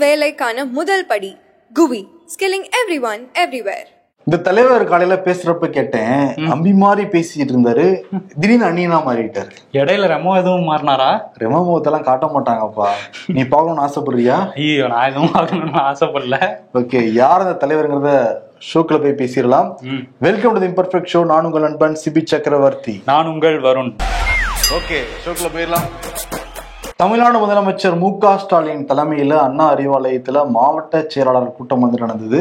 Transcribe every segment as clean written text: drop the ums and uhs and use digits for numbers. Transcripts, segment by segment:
வேலைக்கான முதல் படி குவி, ஸ்கில்லிங் எவ்ரிஒன் எவ்ரிவேர். இந்த தலைவர் காலையில பேசுறப்ப கேட்டேன், அம்பி மாதிரி பேசிட்டு இருந்தாரு, திடீர்னு அண்ணியனா மாறிட்டாரு. இடையில ரெமோ எதுவும் மாறினாரா? ரெமோ முகத்தெல்லாம் காட்ட மாட்டாங்கப்பா. நீ பார்க்கணும்னு ஆசைப்படுறியா? ஐயோ, நான் எதுவும் பார்க்கணும்னு ஆசைப்படல. ஓகே, யார் அந்த தலைவருங்கிறத ஷோக்குள்ள போய் பேசிடலாம். Welcome to the imperfect show. நான் உங்கள் நண்பன் சிபி சக்கரவர்த்தி. நான் உங்கள் வருண். ஓகே, ஷோக்குள்ள போயிடலாம். தமிழ்நாடு முதலமைச்சர் மு.க. ஸ்டாலின் தலைமையில அண்ணா அறிவாலயத்துல மாவட்ட செயலாளர் கூட்டம் வந்து நடந்தது.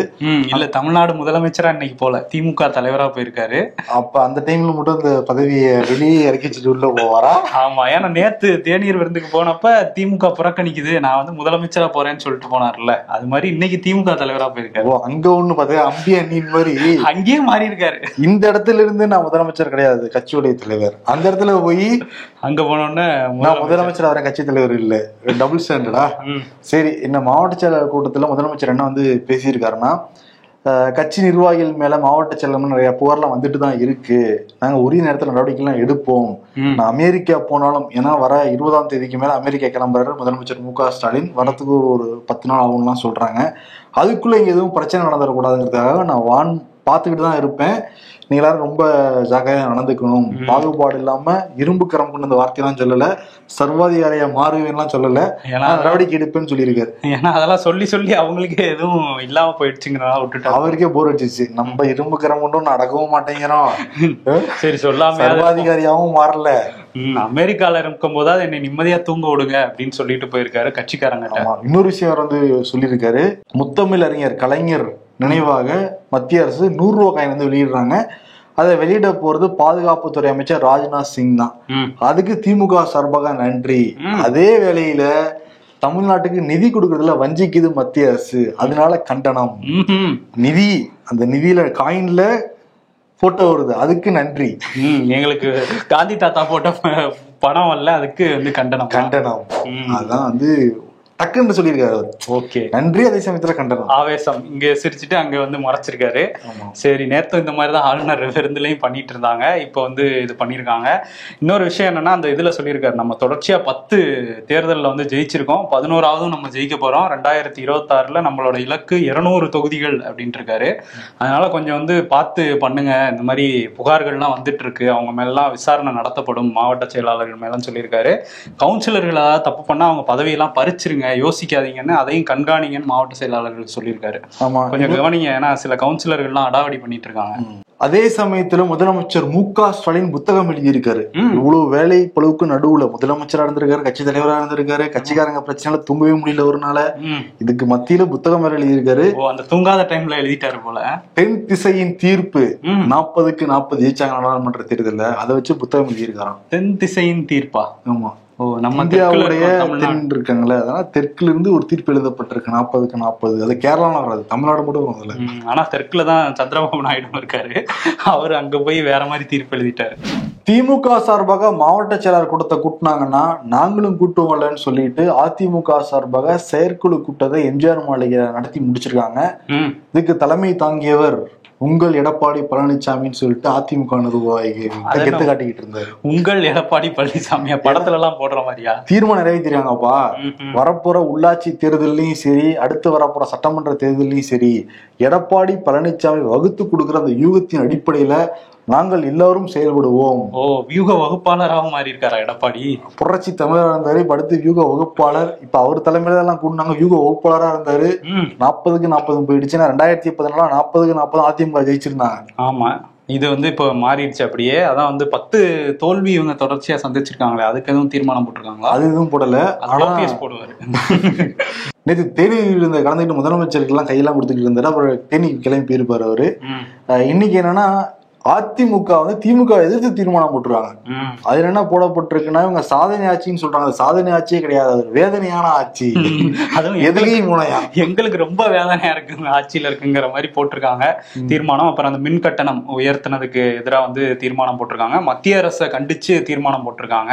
இல்ல, தமிழ்நாடு முதலமைச்சரா இன்னைக்கு போல, திமுக தலைவரா போயிருக்காரு. அப்ப அந்த டைம்ல மட்டும் இந்த பதவியை வெளியே இறக்கி வச்சுட்டு உள்ள போவாரா? ஆமா, ஏன்னா நேத்து தேநீர் விருந்துக்கு போனப்ப திமுக புறக்கணிக்குது, நான் வந்து முதலமைச்சரா போறேன்னு சொல்லிட்டு போனார்ல, அது மாதிரி இன்னைக்கு திமுக தலைவரா போயிருக்காரு. அங்க ஒண்ணு பார்த்தா அம்பி அண்ணின் மாதிரி அங்கேயே மாறி இருக்காரு. இந்த இடத்துல இருந்து நான் முதலமைச்சர் கிடையாது, கட்சியுடைய தலைவர். அந்த இடத்துல போய் அங்க போனோன்னு நான் முதலமைச்சர் அவரை கட்சி தலைவர் இல்ல, டபுள் ஸ்டாண்டர்டா? சரி, இந்த மாவட்ட செயலாளர் கூட்டத்துல முதலமைச்சர் என்ன வந்து பேசியிருக்காருன்னா, கட்சி நிர்வாகிகள் மேல மாவட்ட செயலர் நிறைய புகார்லாம் வந்துட்டு தான் இருக்கு, நாங்க உரிய நேரத்துல நடவடிக்கை எல்லாம் எடுப்போம். நான் அமெரிக்கா போனாலும், ஏன்னா வர 20ஆம் தேதிக்கு மேல அமெரிக்கா கிளம்புறாரு முதலமைச்சர் மு.க. ஸ்டாலின். வரத்துக்கு ஒரு 10 நாள் ஆகும்லாம் சொல்றாங்க. அதுக்குள்ள இங்க எதுவும் பிரச்சனை நடந்துடக்கூடாதுங்கிறதுக்காக நான் பார்த்துக்கிட்டு தான் இருப்பேன், நீங்க எல்லாரும் ரொம்ப ஜாக்கிரதையா நடந்துக்கணும், பாகுபாடு இல்லாம இரும்பு கரம் கொண்டு அந்த வார்த்தையெல்லாம் சொல்லல, சர்வாதிகாரியா மாறுவேன்லாம் சொல்லல, நடவடிக்கை எடுப்பேன்னு சொல்லியிருக்காரு. ஏன்னா அதெல்லாம் சொல்லி சொல்லி அவங்களுக்கு எதுவும் இல்லாம போயிடுச்சுங்கிறதா விட்டுட்டு அவருக்கே போர் அடிச்சிச்சு. நம்ம இரும்பு கரம் கொண்டும் நடக்கவும் மாட்டேங்கிறோம், சரி சொல்லாம சர்வாதிகாரியாவும் மாறல, அமெரிக்கால இருக்கும் போதாவது என்னை நிம்மதியா தூங்க விடுங்க அப்படின்னு சொல்லிட்டு போயிருக்காரு கட்சிக்காரங்க. இன்னொரு விஷயம் வந்து சொல்லியிருக்காரு, முத்தமிழ் அறிஞர் கலைஞர் நினைவாக மத்திய அரசு 100 ரூபாய் காயின் வந்து வெளியிடுறாங்க. அதை வெளியிட போறது பாதுகாப்புத்துறை அமைச்சர் ராஜ்நாத் சிங் தான். அதுக்கு திமுக சார்பாக நன்றி. அதே வேளையில தமிழ்நாட்டுக்கு நிதி கொடுக்கறதுல வஞ்சிக்குது மத்திய அரசு, அதனால கண்டனம். நிதி, அந்த நிதியில காயின்ல போட்டோ வருது, அதுக்கு நன்றி. எங்களுக்கு காந்தி தாத்தா போட்ட பணம் வரல, அதுக்கு வந்து கண்டனம். அதான் வந்து டக்குன்னு சொல்லியிருக்காரு அவர். ஓகே, நன்றி, அதே சமயத்துல கண்டனம். ஆவேசம் இங்க சிரிச்சுட்டு அங்க வந்து மறைச்சிருக்காரு. சரி, நேத்து இந்த மாதிரிதான் ஆளுநர் விருந்துலையும் பண்ணிட்டு இருந்தாங்க, இப்ப வந்து இது பண்ணிருக்காங்க. இன்னொரு விஷயம் என்னன்னா, அந்த இதுல சொல்லியிருக்காரு, நம்ம தொடர்ச்சியா 10 தேர்தலில் வந்து ஜெயிச்சிருக்கோம், 11ஆவதும் நம்ம ஜெயிக்க போறோம், 2026 நம்மளோட இலக்கு 200 தொகுதிகள் அப்படின்ட்டு இருக்காரு. அதனால கொஞ்சம் வந்து பார்த்து பண்ணுங்க, இந்த மாதிரி புகார்கள்லாம் வந்துட்டு இருக்கு, அவங்க மேலாம் விசாரணை நடத்தப்படும், மாவட்ட செயலாளர்கள் மேலும் சொல்லியிருக்காரு. கவுன்சிலர்கள் ஏதாவது தப்பு பண்ணா அவங்க பதவியெல்லாம் பறிச்சிருங்க, யோசிக்காதீங்கன்னு, அதையும் கண்காணிங்கன்னு மாவட்ட செயலாளர்கள் சொல்லியிருக்காரு. கொஞ்சம் கவனிங்க, ஏன்னா சில கவுன்சிலர்கள்லாம் அடாவடி பண்ணிட்டு இருக்காங்க. அதே சமயத்துல முதலமைச்சர் மு.க. ஸ்டாலின் புத்தகம் எழுதியிருக்காரு. இவ்வளவு வேலை பழுவுக்கு நடுவுல முதலமைச்சரா இருந்திருக்காரு, கட்சி தலைவரா இருந்திருக்காரு, கட்சிக்காரங்க பிரச்சனை தூங்கவே முடியல ஒரு நாள, இதுக்கு மத்தியில புத்தகம் வேற எழுதியிருக்காரு. அந்த தூங்காத டைம்ல எழுதிட்டாரு போல. தென் திசையின் தீர்ப்பு 40க்கு 40 ஜெயிச்சாங்க நாடாளுமன்ற தேர்தல, அதை வச்சு புத்தகம் எழுதியிருக்காராம். தென் திசையின் தீர்ப்பா? ஆமா, இந்தியாவுடைய தென் இருக்காங்களே, அதனால தெற்குல இருந்து ஒரு தீர்ப்பு எழுதப்பட்டிருக்கு 40க்கு 40. அது கேரளால வராது, தமிழ்நாடு மட்டும் வரும். ஆனா தெற்குல தான் சந்திரபாபு நாயுடு இருக்காரு, அவர் அங்க போய் வேற மாதிரி தீர்ப்பு எழுதிட்டாரு. திமுக சார்பாக மாவட்ட செயலாளர் கூட்டத்தை கூட்டினாங்கன்னா நாங்களும் கூட்டுவோம்லன்னு சொல்லிட்டு அதிமுக சார்பாக செயற்குழு கூட்டத்தை எம்ஜிஆர் மாளிகை நடத்தி முடிச்சிருக்காங்க. இதுக்கு தலைமை தாங்கியவர் உங்கள் எடப்பாடி பழனிசாமின்னு சொல்லிட்டு அதிமுக நிர்வாகிகள் கெத்து காட்டிக்கிட்டு இருந்தாரு. உங்கள் எடப்பாடி பழனிசாமியா படத்துல எல்லாம் போடுற மாதிரியா? தீர்மானம் நிறைவேற்றிருக்காங்கப்பா. வரப்போற உள்ளாட்சி தேர்தலையும் சரி, அடுத்து வரப்போற சட்டமன்ற தேர்தலையும் சரி, எடப்பாடி பழனிசாமி வகுத்து கொடுக்குற அந்த யூகத்தின் அடிப்படையில நாங்கள் எல்லாரும் செயல்படுவோம். வியூக வகுப்பாளராக மாறி இருக்காரா எடப்பாடி? புரட்சி தமிழராக இருந்தாரு, அடுத்து வியூக வகுப்பாளர். இப்ப அவர் தலைமையில எல்லாம் கூட்டினாங்க, வியூக வகுப்பாளரா இருந்தாரு. 40க்கு 40 போயிடுச்சுன்னா 2014 40க்கு 40 அதிமுக ஜெயிச்சிருந்தாங்க. ஆமா, இது வந்து இப்ப மாறிடுச்சு அப்படியே. அதான் வந்து 10 தோல்வி இவங்க தொடர்ச்சியா சந்திச்சிருக்காங்களே, அதுக்கு எதுவும் தீர்மானம் போட்டிருக்காங்களா? அது எதுவும் போடல, போடுவாரு. நேற்று தேனியில் இருந்த கலந்துக்கிட்டு முதலமைச்சருக்கு எல்லாம் கையெல்லாம் கொடுத்துட்டு இருந்தாரு. அப்புறம் தேனிக்கு கிளம்பி போயிருப்பாரு அவரு. இன்னைக்கு என்னன்னா, அதிமுக வந்து திமுக எதிர்த்து தீர்மானம் போட்டுருவாங்க. அதுல என்ன போடப்பட்டிருக்குன்னா, இவங்க சாதனை ஆட்சின்னு சொல்றாங்க. சாதனை ஆட்சியே கிடையாது, அது வேதனையான ஆட்சி. அதுவும் எதுலையும் மூலையா எங்களுக்கு ரொம்ப வேதனையா இருக்குங்க ஆட்சியில இருக்குங்கிற மாதிரி போட்டிருக்காங்க தீர்மானம். அப்புறம் அந்த மின் கட்டணம் உயர்த்தினதுக்கு எதிராக வந்து தீர்மானம் போட்டிருக்காங்க. மத்திய அரசை கண்டிச்சு தீர்மானம் போட்டிருக்காங்க.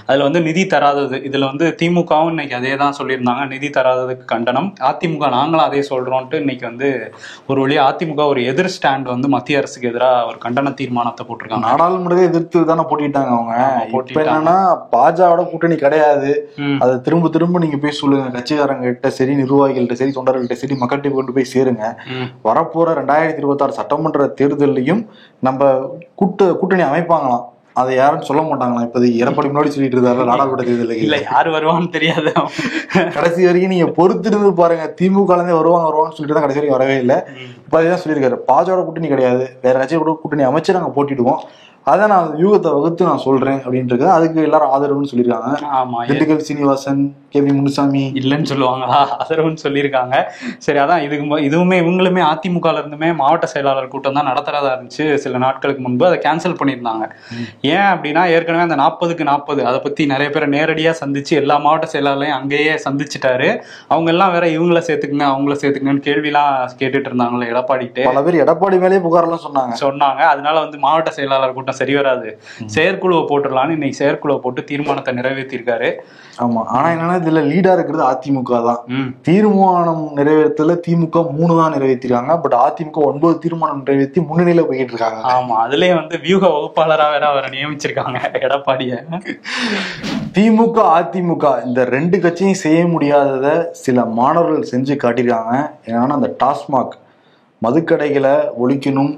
அதுல வந்து நிதி தராதது, இதுல வந்து திமுகவும் இன்னைக்கு அதே தான் சொல்லியிருந்தாங்க, நிதி தராததுக்கு கண்டனம். அதிமுக நாங்களும் அதே சொல்றோம்ட்டு இன்னைக்கு வந்து ஒரு வழியா அதிமுக ஒரு எதிர் ஸ்டாண்ட் வந்து மத்திய அரசுக்கு எதிராக ஒரு கண்டன தீர்மானத்தை போட்டிருக்காங்க. நாடாளுமன்றத்தை எதிர்த்து தானே போட்டிட்டாங்க அவங்க. இப்ப என்னன்னா பாஜகவோட கூட்டணி கிடையாது, அதை திரும்ப திரும்ப நீங்க போய் சொல்லுங்க, கட்சிக்காரங்க கிட்ட சரி, நிர்வாகிகள்கிட்ட சரி, தொண்டர்கள்ட்ட சரி, மக்கள்கிட்ட கொண்டு போய் சேருங்க. வரப்போற 2026 சட்டமன்ற தேர்தலையும் நம்ம கூட்டணி அமைப்பாங்களாம். அதை யாரும் சொல்ல மாட்டாங்களா? இப்ப எடப்பாடி முன்னாடி சொல்லிட்டு இருந்தாரு நாடாளுமன்ற தேர்தலுக்கு இல்ல யாரு வருவான்னு தெரியாது. கடைசி வரைக்கும் நீங்க பொறுத்திருந்து பாருங்க, திமுக வருவாங்கன்னு சொல்லிட்டு தான் கடைசி வரைக்கும் வரவே இல்லை. இப்ப அதான் சொல்லியிருக்காரு, பாஜக கூட்டணி கிடையாது, வேற கட்சி கூட கூட்டணி அமைச்சு நாங்க போட்டிடுவோம், அதான் நான் யூகத்தை வகுத்து நான் சொல்றேன் அப்படின்றது. அதுக்கு எல்லாரும் ஆதரவுன்னு சொல்லியிருக்காங்க. ஆமா, திண்டுக்கல் சீனிவாசன், கேவி முனுசாமி இல்லைன்னு சொல்லுவாங்களா, ஆதரவுன்னு சொல்லியிருக்காங்க. சரி, அதான் இதுவுமே இவங்களுமே அதிமுகல இருந்துமே மாவட்ட செயலாளர் கூட்டம் தான் நடத்துறதா இருந்துச்சு சில நாட்களுக்கு முன்பு. அதை கேன்சல் பண்ணியிருந்தாங்க. ஏன் அப்படின்னா ஏற்கனவே அந்த 40க்கு 40 அதை பத்தி நிறைய பேரை நேரடியா சந்திச்சு எல்லா மாவட்ட செயலாளரையும் அங்கேயே சந்திச்சுட்டாரு. அவங்க எல்லாம் வேற இவங்கள சேர்த்துக்குங்க அவங்கள சேர்த்துக்குங்கன்னு கேள்விலாம் கேட்டுட்டு இருந்தாங்களே எடப்பாடிட்டு. பல பேர் எடப்பாடி மேலேயே புகாரெல்லாம் சொன்னாங்க. அதனால மாவட்ட செயலாளர் கூட்டம் சரி வராது, செயற்குழுவை போட்டுடலான்னு இன்னைக்கு செயற்குழுவை போட்டு தீர்மானத்தை நிறைவேற்றிருக்காரு. ஆமா, ஆனா என்னன்னா இதுல லீடா இருக்கிறது அதிமுக தான். தீர்மானம் நிறைவேற்றல திமுக 3 தான் நிறைவேற்றிருக்காங்க. பட் அதிமுக 9 தீர்மானம் நிறைவேற்றி முன்னணியில போயிட்டு இருக்காங்க. ஆமா, அதுலயே வியூக வகுப்பாளரா வேற அவரை நியமிச்சிருக்காங்க எடப்பாடிய. திமுக அதிமுக இந்த 2 கட்சியும் செய்ய முடியாதத சில மாணவர்கள் செஞ்சு காட்டியிருக்காங்க. என்னன்னா அந்த டாஸ்மாக் மதுக்கடைகளை ஒழிக்கணும்,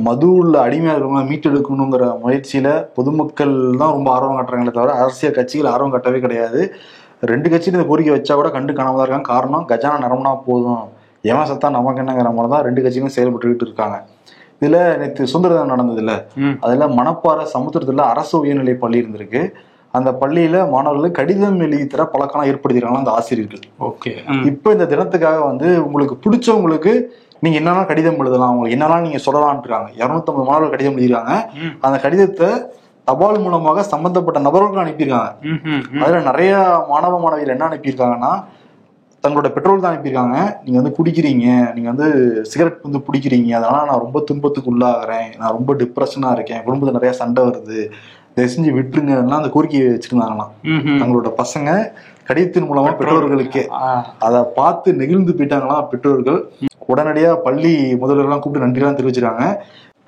மது உள்ள அடிமையாக மீட்டெடுக்கணுங்கிற முயற்சியில பொதுமக்கள் தான் ரொம்ப ஆர்வம் காட்டுறாங்களே தவிர அரசியல் கட்சிகள் ஆர்வம் காட்டவே கிடையாது. 2 கட்சியும் இந்த கோரிக்கை வச்சா கூட கண்டு காணாம தான் இருக்காங்க. காரணம், கஜானா நிரம்பினா போதும், எவன் சத்தா நமக்கு என்னங்கிற மாதிரி தான் 2 கட்சிகளும் செயல்பட்டுக்கிட்டு இருக்காங்க. இதுல நேற்று சுதந்திர தினம் நடந்தது இல்ல, அதுல மணப்பாறை சமுத்திரத்துல அரசு உயர்நிலை பள்ளி இருந்திருக்கு. அந்த பள்ளியில மாணவர்களுக்கு கடிதம் எழுதி தர பழக்கம் ஏற்படுத்திருக்காங்க அந்த ஆசிரியர்கள். ஓகே, இப்ப இந்த தினத்துக்காக உங்களுக்கு பிடிச்சவங்களுக்கு நீங்க என்னன்னா கடிதம் எழுதலாம், உங்களுக்கு என்னன்னா நீங்க சொல்லலாம்னு இருக்காங்க. 250 மாணவர்கள் கடிதம் எழுதிருக்காங்க. அந்த கடிதத்தை தபால் மூலமாக சம்பந்தப்பட்ட நபர்களுக்கு அனுப்பியிருக்காங்க. அதுல நிறைய மாணவ மாணவிகள் என்ன அனுப்பியிருக்காங்கன்னா, தங்களோட பெற்றோர்கள் தான் அனுப்பியிருக்காங்க. நீங்க குடிக்கிறீங்க, நீங்க சிகரெட் பிடிக்கிறீங்க, அதனால நான் ரொம்ப துன்பத்துக்கு உள்ளாகிறேன், நான் ரொம்ப டிப்ரெஷனா இருக்கேன், குடும்பத்துல நிறைய சண்டை வருது, இதை செஞ்சு விட்டுருங்க அந்த கோரிக்கையை வச்சிருந்தாங்களாம். தங்களோட பசங்க கடிதத்தின் மூலமா பெற்றோர்களுக்கு அதை பார்த்து நெகிழ்ந்து போயிட்டாங்களாம். பெற்றோர்கள் உடனடியா பள்ளி முதல்வர்கள்லாம் கூப்பிட்டு நன்றிலாம் தெரிவிச்சிருக்காங்க.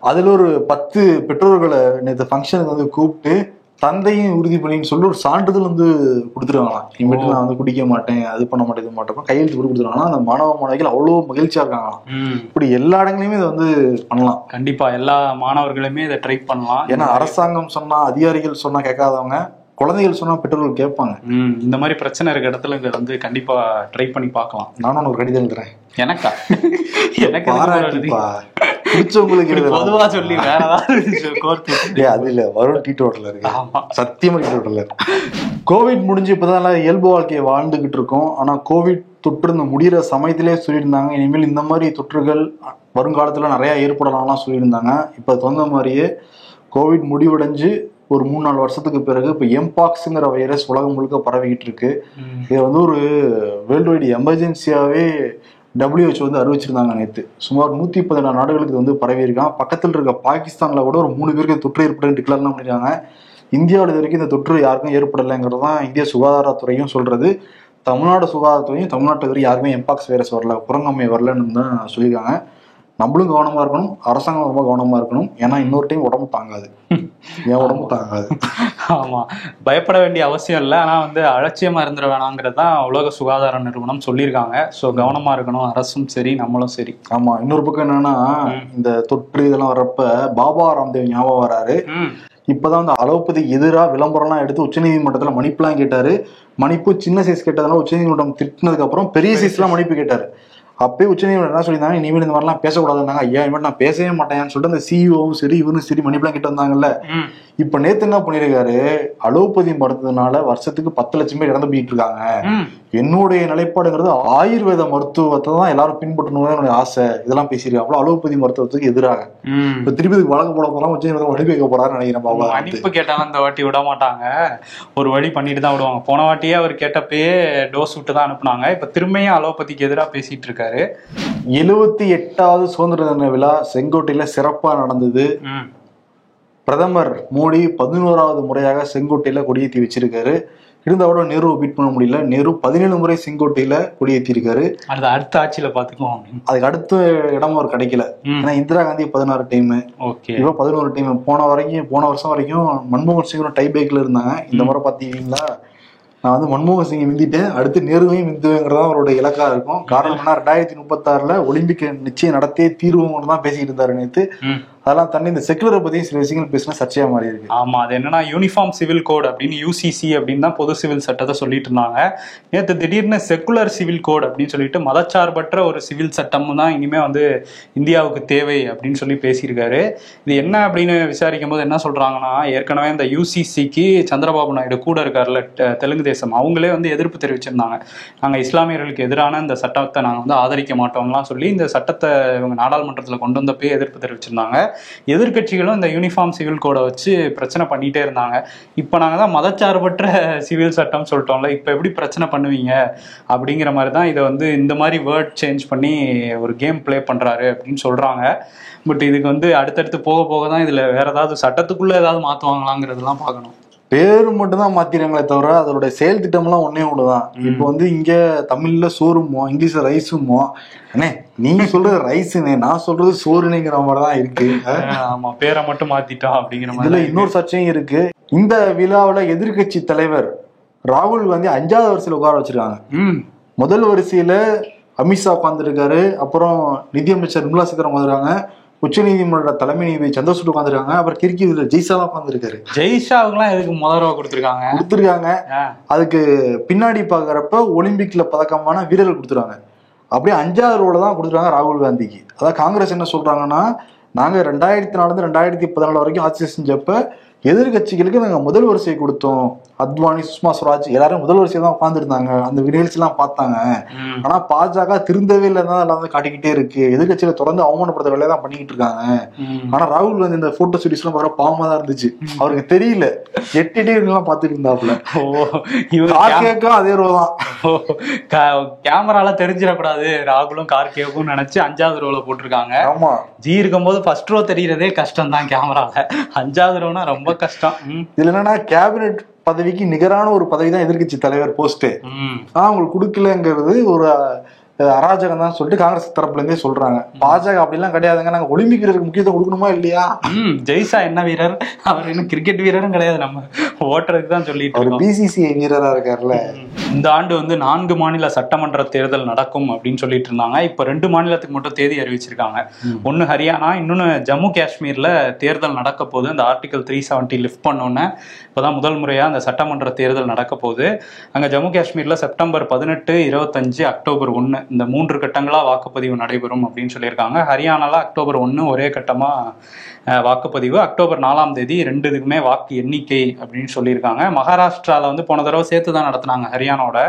அதுல ஒரு 10 பெற்றோர்களை நேற்று ஃபங்க்ஷனுக்கு கூப்பிட்டு தந்தையும் உறுதி பண்ணின்னு சொல்லி ஒரு சான்றிதழ் கொடுத்துருவாங்களாம். இனிமேட்டு நான் குடிக்க மாட்டேன், அது பண்ண மாட்டேன், இது மாட்டேன் கையெழுத்து கொடுத்துருவாங்கன்னா அந்த மாணவ மாணவிகள் அவ்வளவு மகிழ்ச்சியா இருக்காங்களாம். இப்படி எல்லா இடங்களையுமே இதை பண்ணலாம். கண்டிப்பா எல்லா மாணவர்களுமே இதை ட்ரை பண்ணலாம். ஏன்னா அரசாங்கம் சொன்னா, அதிகாரிகள் சொன்னா கேட்காதவங்க, குழந்தைகள் சொன்னா பெற்றோர்கள் கேட்பாங்க. இந்த மாதிரி பிரச்சனை இருக்க இடத்துல இதை கண்டிப்பா ட்ரை பண்ணி பார்க்கலாம். நானும் ஒரு கடிதம் எழுதுறேன். எனக்கா? எனக்கு பிடிச்சவங்களுக்கு பொதுவா சொல்லி வேற ஏதாவது அது இல்ல, வரும் டீட்டோட்டல் இருக்கு, சத்தியமா டீட்டோட்டல் இருக்கு. கோவிட் முடிஞ்சு இப்பதான் இயல்பு வாழ்க்கையை வாழ்ந்துகிட்டு இருக்கோம். ஆனா கோவிட் தொற்று இந்த முடிகிற சமயத்திலே சொல்லியிருந்தாங்க, இனிமேல் இந்த மாதிரி தொற்றுகள் வருங்காலத்துல நிறைய ஏற்படலாம்லாம் சொல்லியிருந்தாங்க. இப்ப சொன்ன மாதிரியே கோவிட் முடிவடைஞ்சு ஒரு 3-4 வருஷத்துக்கு பிறகு இப்ப எம்பாக்ஸ்ங்கிற வைரஸ் உலகம் முழுக்க பரவிக்கிட்டு இருக்கு. இது ஒரு வேர்ல்டு வைடு எமர்ஜென்சியாவே WHO அறிவிச்சிருந்தாங்க நேற்று. சுமார் 117 நாடுகளுக்கு பரவி இருக்கான். பக்கத்தில் இருக்க பாகிஸ்தான்ல கூட ஒரு 3 பேருக்கு தொற்று ஏற்பட்டு டிக்ளேர்லாம் பண்ணிருக்காங்க. இந்தியாவில் இது வரைக்கும் இந்த தொற்று யாருக்கும் ஏற்படலைங்கிறது தான் இந்திய சுகாதாரத்துறையும் சொல்றது. தமிழ்நாடு சுகாதாரத்துறையும் தமிழ்நாட்டுக்கு வரை யாருமே எம்பாக்ஸ் வைரஸ் வரல, குரங்கம்மை வரலன்னு தான் சொல்லியிருக்காங்க. நம்மளும் கவனமா இருக்கணும், அரசாங்கம் ரொம்ப கவனமா இருக்கணும். ஏன்னா இன்னொரு டைம் உடம்பு தாங்காது, என் உடம்பு தாங்காது. ஆமா, பயப்பட வேண்டிய அவசியம் இல்லை. ஆனா அலட்சியமா இருந்துட வேணாங்கிறது தான் உலக சுகாதார நிறுவனம் சொல்லியிருக்காங்க. ஸோ கவனமா இருக்கணும், அரசும் சரி நம்மளும் சரி. ஆமா, இன்னொரு பக்கம் என்னன்னா இந்த தொற்று இதெல்லாம் வர்றப்ப பாபா ராம்தேவ் ஞாபகம் வராரு. இப்பதான் அலோபதிக்கு எதிராக விளம்பரம்லாம் எடுத்து உச்சநீதிமன்றத்துல மன்னிப்புலாம் கேட்டாரு. மன்னிப்பு சின்ன சைஸ் கேட்டதுனால உச்சநீதிமன்றம் திட்டினதுக்கு அப்புறம் பெரிய சைஸ்லாம் மன்னிப்பு கேட்டாரு. அப்பயே உச்சநீதிமன்றம் என்ன சொல்லியிருந்தாங்க, இனிமேல் இந்த மாதிரிலாம் பேசக்கூடாதுன்னாங்க. ஐயா இனிமேல் நான் பேசவே மாட்டேன்னு சொல்லிட்டு அந்த சிஇஓவும் சரி இவரும் சரி மன்னிப்புலாம் கிட்ட வந்தாங்கல்ல. இப்ப நேத்து என்ன பண்ணிருக்காரு, அலோபதி மருத்துவனால வருஷத்துக்கு 10 லட்சம் பேர் இறந்து போயிட்டு இருக்காங்க. என்னுடைய நிலைப்பாடுங்கிறது ஆயுர்வேத மருத்துவத்தை தான் எல்லாரும் பின்பற்றணும் என்னுடைய ஆசை, இதெல்லாம் பேசியிருக்காங்க. அவ்வளவு அலோபதி மருத்துவத்துக்கு எதிராக இப்ப திருப்பி வழக்கு போட போலாம், உச்சநீதிமன்றம் அனுப்பி வைக்க போறாருன்னு நினைக்கிறேன். மன்னிப்பு கேட்டாலும் இந்த வாட்டி விட மாட்டாங்க, ஒரு வழி பண்ணிட்டு தான் விடுவாங்க. போன வாட்டியே அவர் கேட்டப்பயே டோஸ் விட்டு தான் அனுப்புனாங்க. இப்ப திரும்பியும் அலோபதிக்கு எதிராக பேசிட்டு இருக்காரு. 78வது சுதந்திர தின விழா செங்கோட்டையில சிறப்பா நடந்தது. பிரதமர் மோடி 11வது முறையாக செங்கோட்டையில கொடியேற்றி வச்சிருக்காரு. இருந்தாவோட நேருவை பீட் பண்ண முடியல. நேரு 17 முறை செங்கோட்டையில கொடியேற்றிருக்காரு. அடுத்த ஆட்சியில பாத்துக்குவோம். அதுக்கு அடுத்த இடமும் அவர் கிடைக்கல. ஏன்னா இந்திரா காந்தி 16 டைம், இப்ப 11 டைம். போன வருஷம் வரைக்கும் மன்மோகன் சிங் டை பேக்ல இருந்தாங்க. இந்த முறை பாத்தீங்கன்னா நான் வந்து மன்மோகன் சிங்கை மிந்திட்டேன், அடுத்து நேருவையும் மிந்துவேங்கிறதா அவரோட இலக்கா இருக்கும். காரணம் என்ன, 2036 ஒலிம்பிக் நிச்சயம் நடத்தியே தீர்வுன்னு தான் பேசிக்கிட்டு இருந்தாரு நேத்து. அதெல்லாம் தண்ணி இந்த செக்குலரை பத்தியும் சில விஷயங்கள் பேசினா சர்ச்சையா மாறி இருக்கு. ஆமா, அது என்னன்னா யூனிஃபார்ம் சிவில் கோட் அப்படின்னு யூசிசி அப்படின்னு தான் பொது சிவில் சட்டத்தை சொல்லிட்டு இருந்தாங்க. நேற்று திடீர்னு செக்குலர் சிவில் கோட் அப்படின்னு சொல்லிட்டு மதச்சார்பற்ற ஒரு சிவில் சட்டம் தான் இனிமே வந்து இந்தியாவுக்கு தேவை அப்படின்னு சொல்லி பேசியிருக்காரு. இது என்ன அப்படின்னு விசாரிக்கும் போது என்ன சொல்றாங்கன்னா, ஏற்கனவே இந்த யூசிசிக்கு சந்திரபாபு நாயுடு கூட இருக்காருல்ல தெலுங்கு தேசம், அவங்களே வந்து எதிர்ப்பு தெரிவிச்சிருந்தாங்க. நாங்கள் இஸ்லாமியர்களுக்கு எதிரான இந்த சட்டத்தை நாங்கள் வந்து ஆதரிக்க மாட்டோம்லாம் சொல்லி இந்த சட்டத்தை இவங்க நாடாளுமன்றத்தில் கொண்டு வந்தப்பே எதிர்ப்பு தெரிவிச்சிருந்தாங்க. எதிர்கட்சிகளும் இந்த யூனிஃபார்ம் சிவில் கோடை வச்சு பிரச்சனை பண்ணிட்டே இருந்தாங்க. இப்போ நாங்கள் தான் மதச்சார்பற்ற சிவில் சட்டம் சொல்லிட்டோம்ல, இப்போ எப்படி பிரச்சனை பண்ணுவீங்க அப்படிங்கிற மாதிரி தான் இதை வந்து இந்த மாதிரி வேர்ட் சேஞ்ச் பண்ணி ஒரு கேம் பிளே பண்ணுறாரு அப்படின்னு சொல்கிறாங்க. பட் இதுக்கு வந்து அடுத்தடுத்து போக போக தான் இதில் வேற ஏதாவது சட்டத்துக்குள்ளே ஏதாவது மாற்றுவாங்களாங்கிறதுலாம் பார்க்கணும். பேரு மட்டும் தான் மாத்திராங்களே தவிர அதோட செயல் திட்டம்லாம் ஒன்னே ஒண்ணுதான். இப்போ வந்து இங்க தமிழ்ல சோறுமோ இங்கிலீஷ்ல ரைஸுமோ, அண்ணே நீங்க சொல்றது ரைஸுனே நான் சொல்றது சோறுனேங்கிற மாதிரிதான் இருக்கு. ஆமா, பேரை மட்டும் மாத்திட்டோம் அப்படிங்கிற மாதிரி. இன்னொரு சர்ச்சையும் இருக்கு. இந்த விழாவில எதிர்கட்சி தலைவர் ராகுல் காந்தி 5வது வரிசையில உட்கார வச்சிருக்காங்க. முதல் வரிசையில அமித்ஷா உட்காந்துருக்காரு, அப்புறம் நிதியமைச்சர் நிர்மலா சீதாராமன் வந்துருக்காங்க, உச்ச நீதிமன்ற தலைமை நீதிபதி சந்திரசூட் உட்காந்துருக்காங்க, அப்புறம் கிர்கிஸ்ல ஜெய்ஷா உட்காந்துருக்காரு. ஜெய்ஷாவுக்குலாம் எதுக்கு முதல்வா கொடுத்துருக்காங்க. அதுக்கு பின்னாடி பாக்குறப்ப ஒலிம்பிக்ல பதக்கமான வீரர்கள் கொடுத்துருக்காங்க. அப்படியே 5வது ரோல தான் கொடுத்துருக்காங்க ராகுல் காந்திக்கு. அதாவது காங்கிரஸ் என்ன சொல்றாங்கன்னா, நாங்க 2004 2014 வரைக்கும் ஆட்சி செஞ்சப்ப எதிர்கட்சிகளுக்கு நாங்க முதல் வரிசையை கொடுத்தோம். அத்வானி, சுஷ்மா ஸ்வராஜ் எல்லாரும் முதல் வரிசையை தான் உட்காந்துருந்தாங்க, அந்த நிகழ்ச்சி எல்லாம் பார்த்தாங்க. ஆனா பாஜக திருந்தவே இல்லைன்னா எல்லாம் காட்டிக்கிட்டே இருக்கு, எதிர்கட்சியில தொடர்ந்து அவமானப்படுத்த வேலையை தான் பண்ணிக்கிட்டு இருக்காங்க. ஆனா ராகுல் காந்தி இந்த போட்டோ ஸ்டுடியோஸ் எல்லாம் பாக்குற பாவமா தான் இருந்துச்சு. அவருக்கு தெரியல, எட்டு எல்லாம் பாத்துட்டு இருந்தாப்புல. அதே ரோதான் கேமரால தெரிஞ்சிடக்கூடாது ராகுலும் கார்கேவுக்கும் நினைச்சு 5வது ரோல போட்டிருக்காங்க. ஆமா, ஜி இருக்கும் போது ஃபர்ஸ்ட் ரோ தெரியறதே கஷ்டம் தான் கேமரால, 5வது ரோனா ரொம்ப கஷ்டம். இதுல என்னன்னா கேபினெட் பதவிக்கு நிகரான ஒரு பதவி தான் எதிர்கட்சி தலைவர் போஸ்ட். அவங்களுக்கு கொடுக்கலங்கிறது ஒரு அராஜகம் தான் சொல்லிட்டு காங்கிரஸ் தரப்புல இருந்தே சொல்றாங்க. பாஜக அப்படிலாம் கிடையாதுங்க, நாங்க ஒலிம்பிக் வீரருக்கு முக்கியத்துவம் கொடுக்கணுமா இல்லையா? ஜெய்ஷா என்ன வீரர், அவர் இன்னும் கிரிக்கெட் வீரரும் கிடையாது, நம்ம ஓட்டுறதுக்கு தான் சொல்லிட்டு இருக்கோம். பிசிசிஐ வீரரா இருக்காருல்ல. இந்த ஆண்டு வந்து 4 மாநில சட்டமன்ற தேர்தல் நடக்கும் அப்படின்னு சொல்லிட்டு இருந்தாங்க. இப்ப 2 மாநிலத்துக்கு மட்டும் தேதி அறிவிச்சிருக்காங்க. ஒன்னு ஹரியானா, இன்னொன்னு ஜம்மு காஷ்மீர்ல தேர்தல் நடக்க போகுது. இந்த ஆர்டிகல் 370 லிஃப்ட் பண்ணோன்னு இப்பதான் முதல் முறையா அந்த சட்டமன்ற தேர்தல் நடக்க போகுது. அங்க ஜம்மு காஷ்மீர்ல செப்டம்பர் 18, 25, அக்டோபர் 1 இந்த 3 கட்டங்களா வாக்குப்பதிவு நடைபெறும் அப்படின்னு சொல்லியிருக்காங்க. ஹரியானால அக்டோபர் 1 ஒரே கட்டமா வாக்குப்பதிவு, அக்டோபர் 4ஆம் தேதி 2 இதுக்குமே வாக்கு எண்ணிக்கை அப்படின்னு சொல்லியிருக்காங்க. மகாராஷ்டிரால வந்து போன தடவை சேர்த்து தான் நடத்தினாங்க ஹரியானாவோட.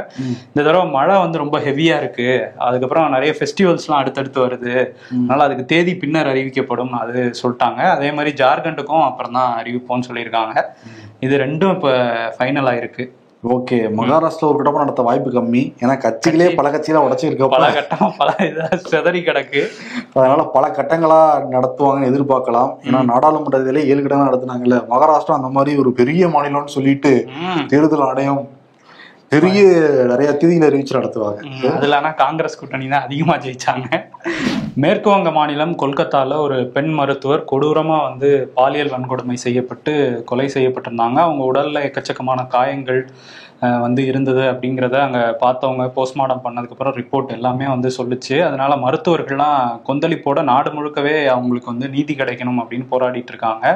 இந்த தடவை மழை வந்து ரொம்ப ஹெவியா இருக்கு, அதுக்கப்புறம் நிறைய ஃபெஸ்டிவல்ஸ்லாம் அடுத்தடுத்து வருது, அதனால அதுக்கு தேதி பின்னர் அறிவிக்கப்படும் அது சொல்லிட்டாங்க. அதே மாதிரி ஜார்க்கண்டுக்கும் அப்புறம் தான் அறிவிப்போம்னு சொல்லியிருக்காங்க. இது 2ம் இப்ப ஃபைனல் ஆயிருக்கு. ஓகே, மகாராஷ்டிரா ஒரு கட்டமா நடத்த வாய்ப்பு கம்மி, ஏன்னா கட்சிகளே பல கட்சிகளா உடச்சிருக்க, பல கட்டம் பல செதறி கிடக்கு. அதனால பல கட்டங்களா நடத்துவாங்கன்னு எதிர்பார்க்கலாம். ஏன்னா நாடாளுமன்ற தேர்தலே 7 கட்டங்களா நடத்தினாங்கல்ல. மகாராஷ்டிரா அந்த மாதிரி ஒரு பெரிய மாநிலம்னு சொல்லிட்டு தேர்தல் ஆணையம் பெரிய நிறைய தேதியில அறிவிச்சு நடத்துவாங்க. அதுல ஆனா காங்கிரஸ் கூட்டணி தான் அதிகமா ஜெயிச்சாங்க. மேற்கு வங்க மாநிலம் கொல்கத்தால ஒரு பெண் மருத்துவர் கொடூரமா வந்து பாலியல் வன்கொடுமை செய்யப்பட்டு கொலை செய்யப்பட்டிருந்தாங்க. அவங்க உடல்ல எக்கச்சக்கமான காயங்கள் வந்து இருந்தது அப்படிங்கிறத அங்கே பார்த்தவங்க போஸ்ட்மார்ட்டம் பண்ணதுக்கப்புறம் ரிப்போர்ட் எல்லாமே வந்து சொல்லிச்சு. அதனால மருத்துவர்கள்லாம் கொந்தளிப்போட நாடு முழுக்கவே அவங்களுக்கு வந்து நீதி கிடைக்கணும் அப்படின்னு போராடிட்டு இருக்காங்க.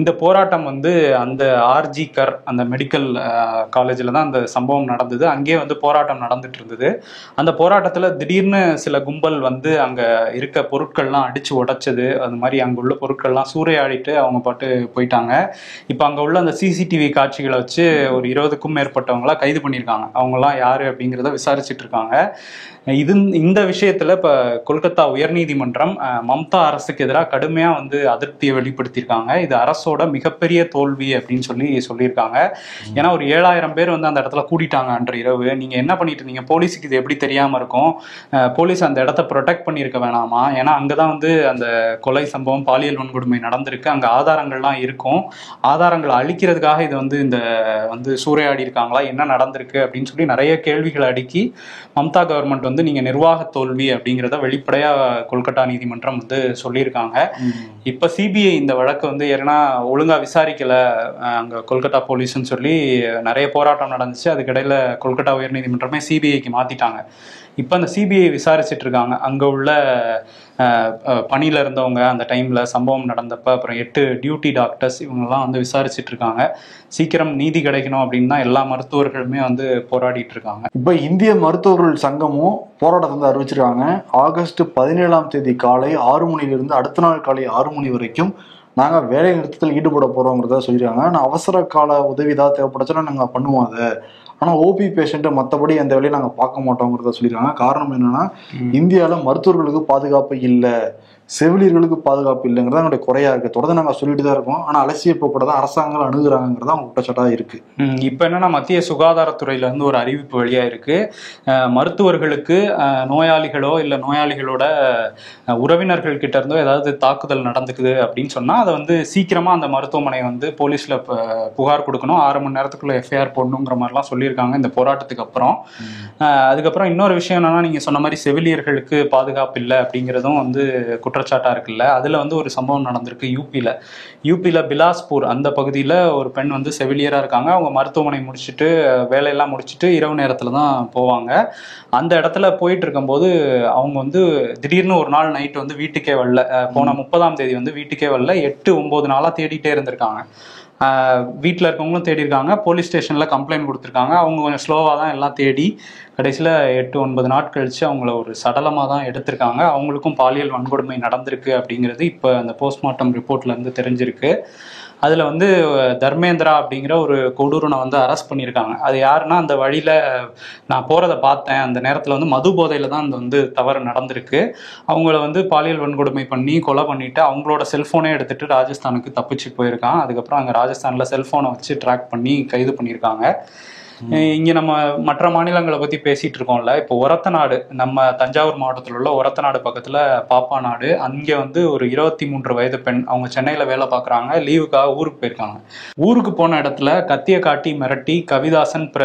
இந்த போராட்டம் வந்து அந்த ஆர்ஜி கர் அந்த மெடிக்கல் காலேஜில் தான் அந்த சம்பவம் நடந்தது. அங்கேயே வந்து போராட்டம் நடந்துட்டு இருந்தது. அந்த போராட்டத்தில் திடீர்னு சில கும்பல் வந்து அங்கே இருக்க பொருட்கள்லாம் அடித்து உடைச்சது, அது மாதிரி அங்கே உள்ள பொருட்கள்லாம் சூறையாடிட்டு அவங்க பாட்டு போயிட்டாங்க. இப்போ அங்கே உள்ள அந்த சிசிடிவி காட்சிகளை வச்சு ஒரு 20க்கும் மேற்பட்டவங்களா கைது பண்ணியிருக்காங்க. அவங்கெல்லாம் யாரு அப்படிங்கிறத விசாரிச்சுட்டு இருக்காங்க. இந்த விஷயத்துல இப்ப கொல்கத்தா உயர்நீதிமன்றம் மம்தா அரசுக்கு எதிராக கடுமையா வந்து அதிருப்தியை வெளிப்படுத்தியிருக்காங்க. இது அரசோட மிகப்பெரிய தோல்வி அப்படின்னு சொல்லியிருக்காங்க. ஏன்னா ஒரு 7000 பேர் வந்து அந்த இடத்துல கூட்டிட்டாங்க அன்று இரவு. நீங்க என்ன பண்ணிட்டு இருந்தீங்க, போலீஸுக்கு இது எப்படி தெரியாம இருக்கும், போலீஸ் அந்த இடத்த ப்ரொடெக்ட் பண்ணியிருக்க வேணாமா? ஏன்னா அங்கதான் வந்து அந்த கொலை சம்பவம் பாலியல் வன்கொடுமை நடந்திருக்கு, அங்க ஆதாரங்கள்லாம் இருக்கும், ஆதாரங்களை அழிக்கிறதுக்காக இது வந்து இந்த வந்து சூறையாடி இருக்காங்களா பண்ணியிருக்காங்களா, என்ன நடந்திருக்கு அப்படின்னு சொல்லி நிறைய கேள்விகளை அடுக்கி மம்தா கவர்மெண்ட் வந்து நீங்க நிர்வாக தோல்வி அப்படிங்கிறத வெளிப்படையா கொல்கத்தா நீதிமன்றம் வந்து சொல்லியிருக்காங்க. இப்ப சிபிஐ இந்த வழக்கு வந்து ஏன்னா ஒழுங்கா விசாரிக்கல அங்க கொல்கத்தா போலீஸ்ன்னு சொல்லி நிறைய போராட்டம் நடந்துச்சு. அதுக்கிடையில கொல்கத்தா உயர்நீதிமன்றமே சிபிஐக்கு மாத்திட்டாங்க. இப்போ அந்த சிபிஐ விசாரிச்சுட்டு இருக்காங்க. அங்கே உள்ள பணியில் இருந்தவங்க, அந்த டைமில் சம்பவம் நடந்தப்ப, அப்புறம் 8 டியூட்டி டாக்டர்ஸ் இவங்கெல்லாம் வந்து விசாரிச்சுட்டு இருக்காங்க. சீக்கிரம் நீதி கிடைக்கணும் அப்படின்னு தான் எல்லா மருத்துவர்களுமே வந்து போராடிட்டு இருக்காங்க. இப்போ இந்திய மருத்துவர்கள் சங்கமும் போராட்டத்தை வந்து அறிவிச்சிருக்காங்க. ஆகஸ்ட் 17ஆம் தேதி காலை 6 மணிலிருந்து அடுத்த நாள் காலை 6 மணி வரைக்கும் நாங்கள் வேலை நிறுத்தத்தில் ஈடுபட போகிறோங்கிறத சொல்லியிருக்காங்க. நான் அவசர கால உதவி ஏதாவது தேவைப்படச்சுன்னா நாங்கள் பண்ணுவோம் அதை. ஆனால் ஓபி பேஷண்ட்டு மற்றபடி அந்த வேலையை நாங்கள் பார்க்க மாட்டோங்கிறத சொல்லியிருக்காங்க. காரணம் என்னன்னா, இந்தியாவில் மருத்துவர்களுக்கு பாதுகாப்பு இல்லை, செவிலியர்களுக்கு பாதுகாப்பு இல்லைங்கிறது அவங்களுடைய குறையா இருக்கு. தொடர்ந்து நாங்கள் சொல்லிட்டு தான் இருக்கோம். ஆனால் அலட்சிய போக்கூட தான் அரசாங்கம் அணுகுறாங்கிறதா அவங்க குற்றச்சாட்டாக இருக்கு. இப்போ என்னன்னா, மத்திய சுகாதாரத்துறையில இருந்து ஒரு அறிவிப்பு வழியா இருக்கு. மருத்துவர்களுக்கு நோயாளிகளோ இல்லை நோயாளிகளோட உறவினர்கள் கிட்ட இருந்தோ ஏதாவது தாக்குதல் நடந்துக்குது அப்படின்னு சொன்னா அதை வந்து சீக்கிரமா அந்த மருத்துவமனை வந்து போலீஸ்ல புகார் கொடுக்கணும், 6 மணி நேரத்துக்குள்ள எஃப்ஐஆர் போடணுங்கிற மாதிரிலாம் சொல்லியிருக்காங்க இந்த போராட்டத்துக்கு அப்புறம். அதுக்கப்புறம் இன்னொரு விஷயம் என்னன்னா, நீங்க சொன்ன மாதிரி செவிலியர்களுக்கு பாதுகாப்பு இல்லை அப்படிங்கிறதும் வந்து குற்றச்சாட்டா இருக்குல்ல. அதுல வந்து ஒரு சம்பவம் நடந்திருக்கு யூபியில பிலாஸ்பூர் அந்த பகுதியில ஒரு பெண் வந்து செவிலியரா இருக்காங்க. அவங்க மருத்துவமனை முடிச்சுட்டு வேலையெல்லாம் முடிச்சுட்டு இரவு நேரத்துல தான் போவாங்க. அந்த இடத்துல போயிட்டு இருக்கும்போது அவங்க வந்து திடீர்னு ஒரு நாள் நைட்டு வந்து வீட்டுக்கே வரல. போன 30ஆம் தேதி வந்து வீட்டுக்கே வரல. 8-9 நாளா தேடிட்டே இருந்திருக்காங்க. வீட்டில் இருக்கவங்களும் தேடி இருக்காங்க, போலீஸ் ஸ்டேஷனில் கம்ப்ளைண்ட் கொடுத்துருக்காங்க. அவங்க கொஞ்சம் ஸ்லோவாக தான் எல்லாம் தேடி கடைசியில் 8-9 நாட்கள் கழிச்சு அவங்கள ஒரு சடலமாக தான் எடுத்திருக்காங்க. அவங்களுக்கும் பாலியல் வன்கொடுமை நடந்திருக்கு அப்படிங்கிறது இப்போ அந்த போஸ்ட்மார்ட்டம் ரிப்போர்ட்லேருந்து தெரிஞ்சிருக்கு. அதில் வந்து தர்மேந்திரா அப்படிங்கிற ஒரு கொடூரனை வந்து அரெஸ்ட் பண்ணியிருக்காங்க. அது யாருன்னா, அந்த வழியில் நான் போகிறத பார்த்தேன், அந்த நேரத்தில் வந்து மது போதையில் தான் அந்த வந்து தவறு நடந்திருக்கு. அவங்கள வந்து பாலியல் வன்கொடுமை பண்ணி கொலை பண்ணிவிட்டு அவங்களோட செல்ஃபோனே எடுத்துகிட்டு ராஜஸ்தானுக்கு தப்பிச்சு போயிருக்கான். அதுக்கப்புறம் அங்கே ராஜஸ்தானில் செல்ஃபோனை வச்சு ட்ராக் பண்ணி கைது பண்ணியிருக்காங்க. இங்கே நம்ம மற்ற மாநிலங்களை பற்றி பேசிகிட்டு இருக்கோம்ல. இப்போ ஒரத்தநாடு, நம்ம தஞ்சாவூர் மாவட்டத்தில் உள்ள ஒரத்தநாடு பக்கத்தில் பாப்பா நாடு, அங்கே வந்து ஒரு 23 வயது பெண், அவங்க சென்னையில் வேலை பார்க்குறாங்க, லீவுக்காக ஊருக்கு போயிருக்காங்க. ஊருக்கு போன இடத்துல கத்தியை காட்டி மிரட்டி கவிதாசன், பிரவீன்